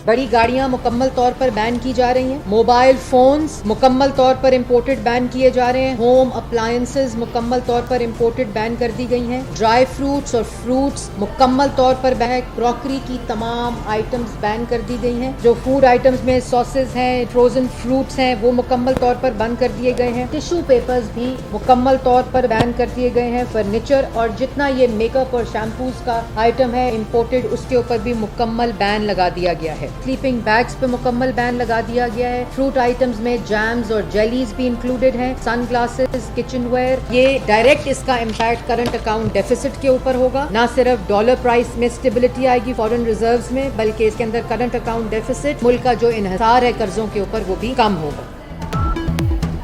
बड़ी गाड़ियां मुकम्मल तौर पर बैन की जा रही हैं, मोबाइल फोन्स मुकम्मल तौर पर इम्पोर्टेड बैन किए जा रहे हैं, होम अप्लायंसेज मुकम्मल तौर पर इम्पोर्टेड बैन कर दी गई हैं, ड्राई फ्रूट्स और फ्रूट्स मुकम्मल तौर पर बैन, क्रॉकरी की तमाम आइटम्स बैन कर दी गई हैं, जो फूड आइटम्स में सॉसेज हैं, फ्रोजन फ्रूट्स हैं, वो मुकम्मल तौर पर बंद कर दिए गए हैं, टिश्यू पेपर्स भी मुकम्मल तौर पर बैन कर दिए गए हैं, फर्नीचर और जितना ये मेकअप और शैम्पूज का आइटम है इम्पोर्टेड उसके ऊपर भी मुकम्मल बैन लगा दिया गया है, स्लीपिंग बैग्स पे मुकम्मल बैन लगा दिया गया है, फ्रूट आइटम्स में जैम्स और जेलीज भी इंक्लूडेड हैं, सन ग्लासेस, किचनवेयर। ये डायरेक्ट इसका इम्पैक्ट करंट अकाउंट डेफिसिट के ऊपर होगा, ना सिर्फ डॉलर प्राइस में स्टेबिलिटी आएगी फॉरेन रिजर्व्स में, बल्कि इसके अंदर करंट अकाउंट डेफिसिट, मुल्क का जो इन्हिसार है कर्जों के ऊपर वो भी कम होगा।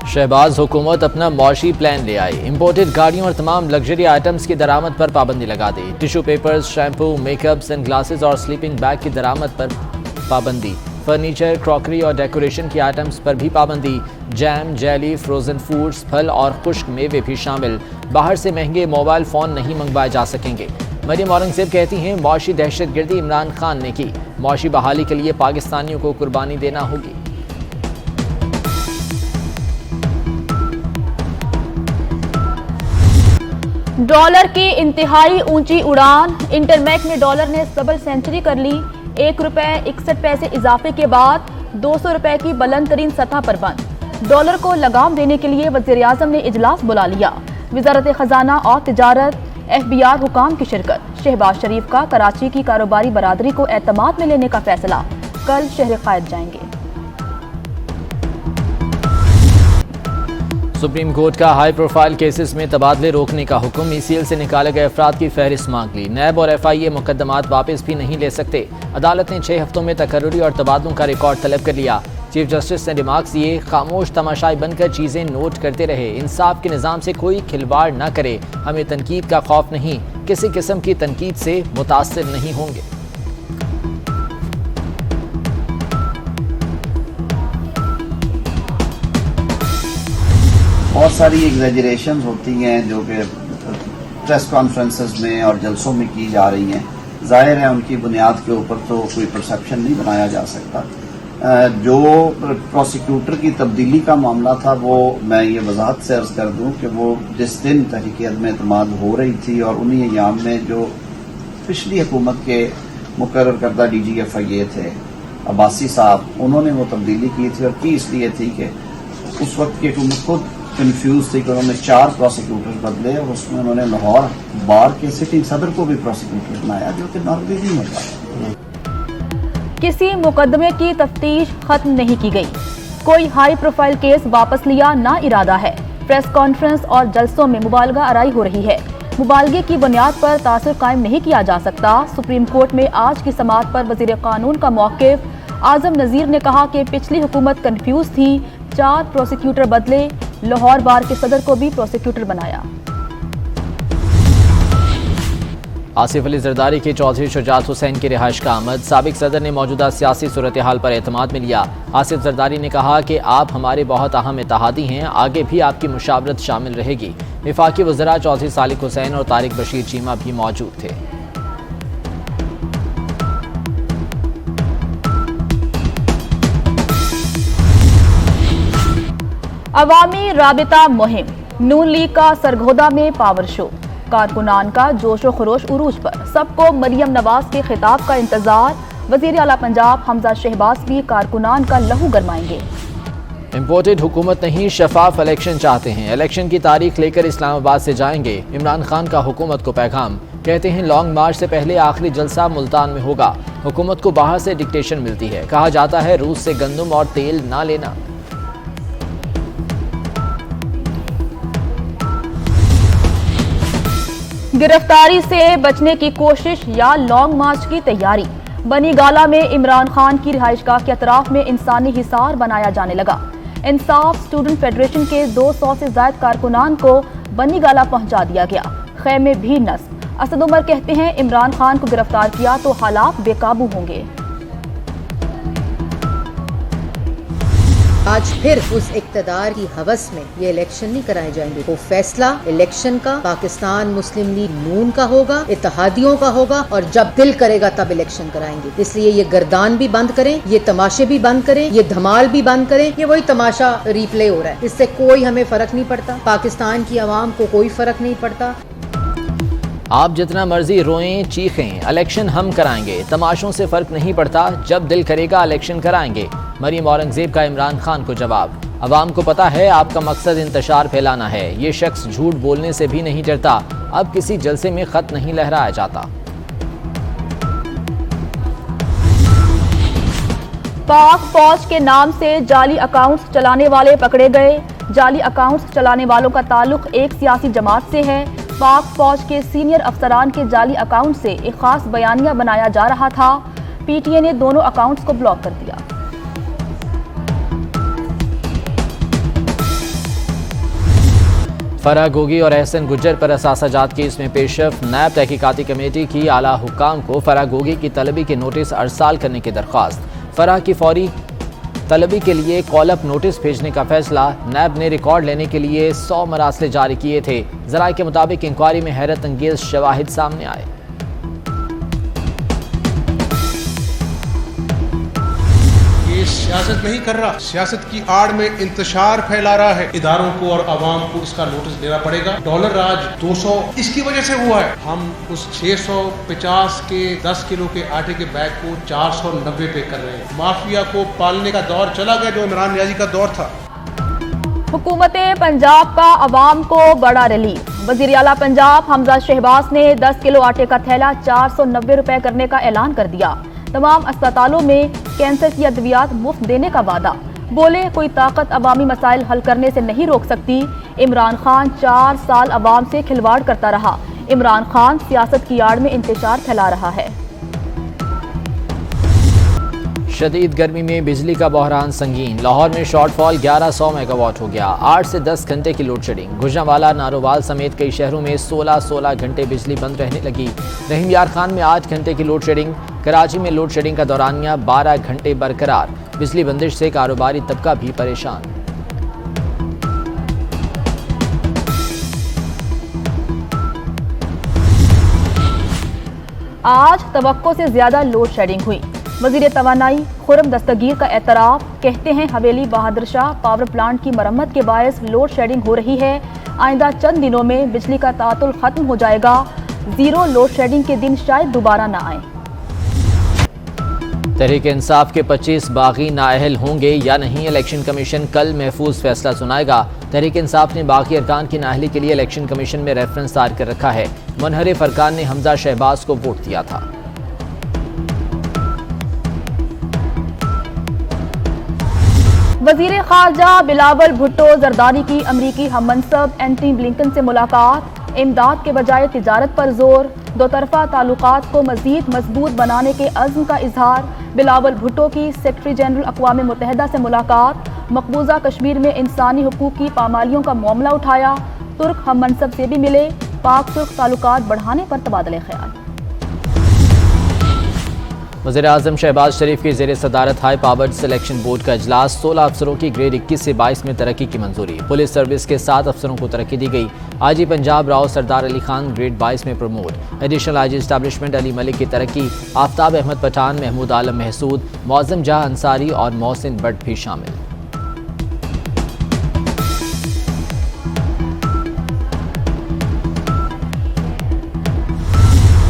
शहबाज हुकूमत अपना मौशी प्लान ले आई, इम्पोर्टेड गाड़ियों और तमाम लग्जरी आइटम्स की दरामद पर पाबंदी लगा दी, tissue papers, shampoo, makeup, sun glasses और स्लीपिंग बैग की दरामद पर पाबंदी, फर्नीचर, क्रॉकरी और डेकोरेशन की आइटम्स पर भी पाबंदी, जैम, जेली, फ्रोजन फूड्स, फल और खुश्क मेवे भी शामिल, बाहर से महंगे मोबाइल फ़ोन नहीं मंगवाए जा सकेंगे। मरियम औरंगज़ेब कहती हैं मौशी दहशतगर्दी इमरान खान ने की, मौशी बहाली के लिए पाकिस्तानियों को कुर्बानी देना होगी। डॉलर की इंतहाई ऊंची उड़ान, इंटरमैक में डॉलर ने डबल सेंचुरी कर ली, ₹1.61 इजाफे के बाद ₹200 की बुलंद तरीन सतह पर बंद। डॉलर को लगाम देने के लिए वज़ीर-ए-आज़म ने इजलास बुला लिया, वज़ारत खजाना और तिजारत, FBI हुकाम की शिरकत। शहबाज शरीफ का कराची की कारोबारी बरादरी को एतमाद में लेने का फैसला, कल शहर क़ायद जाएंगे। सुप्रीम कोर्ट का हाई प्रोफाइल केसेस में तबादले रोकने का हुक्म, ECL से निकाले गए अफराद की फहरिस्त मांग ली, नैब और FIA मुकदमात वापस भी नहीं ले सकते। अदालत ने 6 हफ्तों में तकर्रुरी और तबादलों का रिकॉर्ड तलब कर लिया। चीफ जस्टिस ने रिमार्क्स दिए, खामोश तमाशाई बनकर चीज़ें नोट करते रहे, इंसाफ के निज़ाम से कोई खिलवाड़ न करे, हमें तनकीद का खौफ नहीं, किसी किस्म की तनकीद से मुतासिर नहीं होंगे। बहुत सारी एग्जैजरेशन होती हैं जो कि प्रेस कॉन्फ्रेंसेस में और जलसों में की जा रही हैं, ज़ाहिर है उनकी बुनियाद के ऊपर तो कोई परसेप्शन नहीं बनाया जा सकता। जो प्रोसिक्यूटर की तब्दीली का मामला था वो मैं ये वजाहत से अर्ज़ कर दूं कि वो जिस दिन तहरीक अदम एतमाद हो रही थी और उन्हीं अयाम में जो पिछली हुकूमत के मुकर्रर करदा DG FIA थे अब्बासी साहब, उन्होंने वो तब्दीली की थी और की इसलिए थी कि उस वक्त की हुकूमत खुद कंफ्यूज थी कि उन्होंने 4 प्रोसिक्यूटर बदले और उसमें उन्होंने लाहौर बार के सिटिंग सदर को भी प्रोसिक्यूटर बनाया, जो कि नॉर्मली नहीं होता। किसी मुकदमे की तफ्तीश खत्म नहीं की गई, कोई हाई प्रोफाइल केस वापस लिया ना इरादा है। प्रेस कॉन्फ्रेंस और जलसों में मुबालगा आराई हो रही है, मुबालगे की बुनियाद पर तासुर कायम नहीं किया जा सकता। सुप्रीम कोर्ट में आज की समाअत पर वजीर कानून का मौक़िफ़, आज़म नज़ीर ने कहा कि पिछली हुकूमत कन्फ्यूज थी, 4 प्रोसिक्यूटर बदले, लाहौर बार के सदर को भी प्रोसिक्यूटर बनाया। आसिफ अली जरदारी के चौधरी शुजात हुसैन की रिहाइश का आमद, साबिक सदर ने मौजूदा सियासी सूरत हाल पर एतमाद में लिया। आसिफ जरदारी ने कहा कि आप हमारे बहुत अहम इत्तेहादी हैं, आगे भी आपकी मुशावरत शामिल रहेगी। वफाकी वज़रा चौधरी सालिक हुसैन और तारिक बशीर चीमा भी मौजूद थे। अवामी राबिता मुहिम, नून लीग का सरगोदा में पावर शो, कारकुनान का जोशो खरोश उरूज पर, सबको मरियम नवाज के खिताब का इंतजार। वजीर आला पंजाब हमजा शहबाज भी कारकुनान का लहू गरमाएंगे। इम्पोर्टेड हुकूमत नहीं, शफाफ इलेक्शन चाहते हैं, इलेक्शन की तारीख लेकर इस्लामाबाद से जाएंगे। इमरान खान का हुकूमत को पैगाम, कहते हैं लॉन्ग मार्च से पहले आखिरी जलसा मुल्तान में होगा। हुकूमत को बाहर से डिक्टेशन मिलती है, कहा जाता है रूस से गंदम और तेल ना लेना। गिरफ्तारी से बचने की कोशिश या लॉन्ग मार्च की तैयारी, बनी गाला में इमरान खान की रिहाइशगाह के अतराफ में इंसानी हिसार बनाया जाने लगा। इंसाफ स्टूडेंट फेडरेशन के 200 से ज्यादा कारकुनान को बनी गाला पहुंचा दिया गया, खैमे भी नस्ब। असद उमर कहते हैं इमरान खान को गिरफ्तार किया तो हालात बेकाबू होंगे। آج پھر اس اقتدار کی ہوس میں یہ الیکشن نہیں کرائے جائیں گے. وہ فیصلہ الیکشن کا پاکستان مسلم لیگ نون کا ہوگا, اتحادیوں کا ہوگا, اور جب دل کرے گا تب الیکشن کرائیں گے. اس لیے یہ گردان بھی بند کریں, یہ تماشے بھی بند کریں, یہ دھمال بھی بند کریں. یہ وہی تماشا ریپلے ہو رہا ہے, اس سے کوئی ہمیں فرق نہیں پڑتا, پاکستان کی عوام کو کوئی فرق نہیں پڑتا. آپ جتنا مرضی روئیں چیخیں, الیکشن ہم کرائیں گے, تماشوں سے فرق نہیں پڑتا, جب دل کرے گا الیکشن کرائیں گے. مریم اورنگزیب کا عمران خان کو جواب. عوام کو پتا ہے آپ کا مقصد انتشار پھیلانا ہے, یہ شخص جھوٹ بولنے سے بھی نہیں ڈرتا, اب کسی جلسے میں خط نہیں لہرایا جاتا. پاک فوج کے نام سے جعلی اکاؤنٹس چلانے والے پکڑے گئے. جعلی اکاؤنٹس چلانے والوں کا تعلق ایک سیاسی جماعت سے ہے. پاک فوج کے سینئر افسران کے جعلی اکاؤنٹ سے ایک خاص بیانیہ بنایا جا رہا تھا. پی ٹی اے نے دونوں اکاؤنٹس کو بلاک کر دیا. فرح گوگی اور احسن گجر پر اثاثہ جات کیس میں پیشرفت. نیب تحقیقاتی کمیٹی کی اعلیٰ حکام کو فرح گوگی کی طلبی کے نوٹس ارسال کرنے کی درخواست. فرح کی فوری طلبی کے لیے کال اپ نوٹس بھیجنے کا فیصلہ. نیب نے ریکارڈ لینے کے لیے 100 مراسلے جاری کیے تھے. ذرائع کے مطابق انکوائری میں حیرت انگیز شواہد سامنے آئے. یہ سیاست نہیں کر رہا, سیاست کی آڑ میں انتشار پھیلا رہا ہے. اداروں کو اور عوام کو اس کا نوٹس دینا پڑے گا. ڈالر راج 200 اس کی وجہ سے ہوا ہے. ہم اس 650 کے 10 کلو کے آٹے کے بیگ کو 490 پہ کر رہے ہیں. مافیا کو پالنے کا دور چلا گیا جو عمران نیازی کا دور تھا. حکومت پنجاب کا عوام کو بڑا ریلیف. وزیر اعلیٰ پنجاب حمزہ شہباز نے 10 کلو آٹے کا تھیلا 490 روپے کرنے کا اعلان کر دیا. تمام اسپتالوں میں کینسر کی ادویات مفت دینے کا وعدہ. بولے کوئی طاقت عوامی مسائل حل کرنے سے نہیں روک سکتی. عمران خان 4 سال عوام سے کھلواڑ کرتا رہا. عمران خان سیاست کی آڑ میں انتشار پھیلا رہا ہے. شدید گرمی میں بجلی کا بحران سنگین. لاہور میں شارٹ فال 1100 میگا واٹ ہو گیا. 8 سے 10 گھنٹے کی لوڈ شیڈنگ. گجرانوالہ نارووال سمیت کئی شہروں میں 16 گھنٹے بجلی بند رہنے لگی. رحیم یار خان میں 8 گھنٹے کی لوڈ شیڈنگ. کراچی میں لوڈ شیڈنگ کا دورانیہ 12 گھنٹے برقرار. بجلی بندش سے کاروباری طبقہ بھی پریشان. آج توقع سے زیادہ لوڈ شیڈنگ ہوئی. وزیر توانائی خرم دستگیر کا اعتراف. کہتے ہیں حویلی بہادر شاہ پاور پلانٹ کی مرمت کے باعث لوڈ شیڈنگ ہو رہی ہے. آئندہ چند دنوں میں بجلی کا تعطل ختم ہو جائے گا. زیرو لوڈ شیڈنگ کے دن شاید دوبارہ نہ آئیں. تحریک انصاف کے 25 باغی نااہل ہوں گے یا نہیں, الیکشن کمیشن کل محفوظ فیصلہ سنائے گا. تحریک انصاف نے باغی ارکان کی نااہلی کے لیے الیکشن کمیشن میں ریفرنس دائر کر رکھا ہے. منحرف ارکان نے حمزہ شہباز کو ووٹ دیا تھا. وزیر خارجہ بلاول بھٹو زرداری کی امریکی ہم منصب اینٹنی بلنکن سے ملاقات. امداد کے بجائے تجارت پر زور. دو طرفہ تعلقات کو مزید مضبوط بنانے کے عزم کا اظہار. بلاول بھٹو کی سیکرٹری جنرل اقوام متحدہ سے ملاقات. مقبوضہ کشمیر میں انسانی حقوق کی پامالیوں کا معاملہ اٹھایا. ترک ہم منصب سے بھی ملے. پاک ترک تعلقات بڑھانے پر تبادلہ خیال. وزیر اعظم شہباز شریف کی زیر صدارت ہائی پاورڈ سلیکشن بورڈ کا اجلاس. 16 افسروں کی گریڈ 21 سے 22 میں ترقی کی منظوری. پولیس سروس کے 7 افسروں کو ترقی دی گئی. آئی جی پنجاب راؤ سردار علی خان گریڈ 22 میں promote. Additional I G establishment Ali Malik کی ترقی. آفتاب احمد پٹھان, محمود عالم محسود, معظم جہاں انصاری اور محسن بٹ بھی شامل.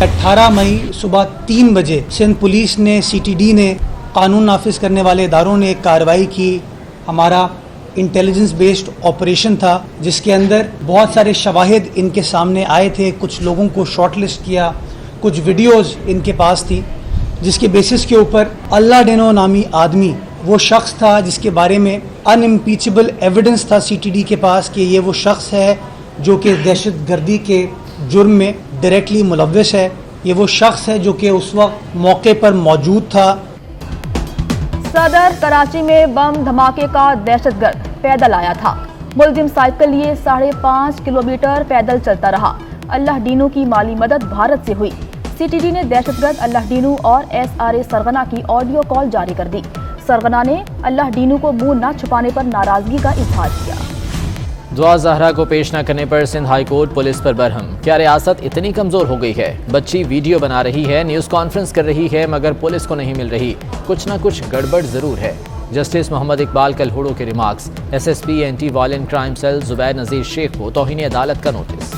18 مئی صبح 3 بجے سندھ پولیس نے سی ٹی ڈی نے قانون نافذ کرنے والے اداروں نے ایک کارروائی کی. ہمارا انٹیلیجنس بیسڈ آپریشن تھا جس کے اندر بہت سارے شواہد ان کے سامنے آئے تھے. کچھ لوگوں کو شارٹ لسٹ کیا, کچھ ویڈیوز ان کے پاس تھی جس کے بیسس کے اوپر اللہ ڈینو نامی آدمی وہ شخص تھا جس کے بارے میں ان امپیچبل ایویڈنس تھا سی ٹی ڈی کے پاس کہ یہ وہ شخص ہے جو کہ دہشت گردی کے جرم میں ڈائریکٹلی ملوث ہے. یہ وہ شخص ہے جو کہ اس وقت موقع پر موجود تھا. صدر کراچی میں بم دھماکے کا دہشت گرد پیدل آیا تھا. ملزم سائیکل لیے 5.5 کلومیٹر پیدل چلتا رہا. اللہ ڈینو کی مالی مدد بھارت سے ہوئی. سی ٹی ڈی نے دہشت گرد اللہ ڈینو اور ایس آر اے سرغنہ کی آڈیو کال جاری کر دی. सरगना ने अल्लाह डीनू को मुंह न छुपाने पर नाराजगी का इजहार किया। दुआ ज़हरा को पेश न करने पर सिंध हाई कोर्ट पुलिस पर बरहम। क्या रियासत इतनी कमजोर हो गई है? बच्ची वीडियो बना रही है, न्यूज़ कॉन्फ्रेंस कर रही है, मगर पुलिस को नहीं मिल रही। कुछ न कुछ गड़बड़ जरूर है। जस्टिस मोहम्मद इकबाल कलहुड़ो के remarks. SSP anti violent crime cell Zubair Nazir Shaikh को तौहीन अदालत का नोटिस।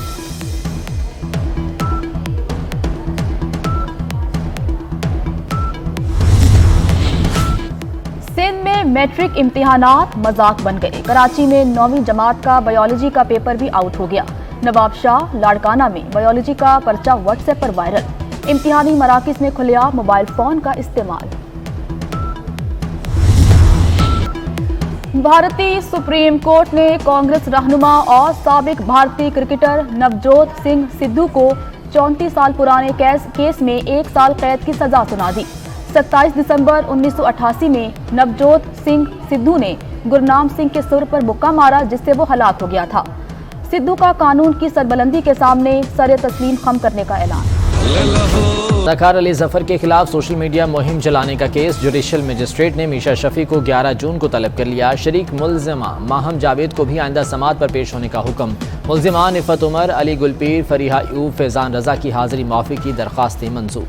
सिंध में मैट्रिक इम्तिहानात मजाक बन गए। कराची में 9वीं जमात का बायोलॉजी का पेपर भी आउट हो गया। नवाब शाह लाड़काना में बायोलॉजी का पर्चा व्हाट्सएप पर वायरल। इम्तिहानी मराकिज में खुलेआम मोबाइल फोन का इस्तेमाल। भारतीय सुप्रीम कोर्ट ने कांग्रेस रहनुमा और साबिक भारतीय क्रिकेटर नवजोत सिंह सिद्धू को 34 साल पुराने केस में 1 साल कैद की सजा सुना दी। 27 दिसंबर 1988 में नवजोत सिंह सिद्धू ने गुरनाम सिंह के सुर पर मुक्का मारा, जिससे वो हलाक हो गया था। सिद्धू का कानून की सरबलंदी के सामने सर तस्लीम खम करने का ऐलान। ज़कार अली ज़फ़र के खिलाफ सोशल मीडिया मुहिम चलाने का केस। जुडिशल मजिस्ट्रेट ने मीशा शफी को 11 जून को तलब कर लिया। शरीक मुल्ज़िमा माहम जावेद को भी आइंदा समात पर पेश होने का हुक्म। मुल्ज़िमान इफ़त उमर, अली गुलपीर, फरीहा यूब, फैज़ान रज़ा की हाज़िरी माफ़ी की दरख्वास्तें मंजूर।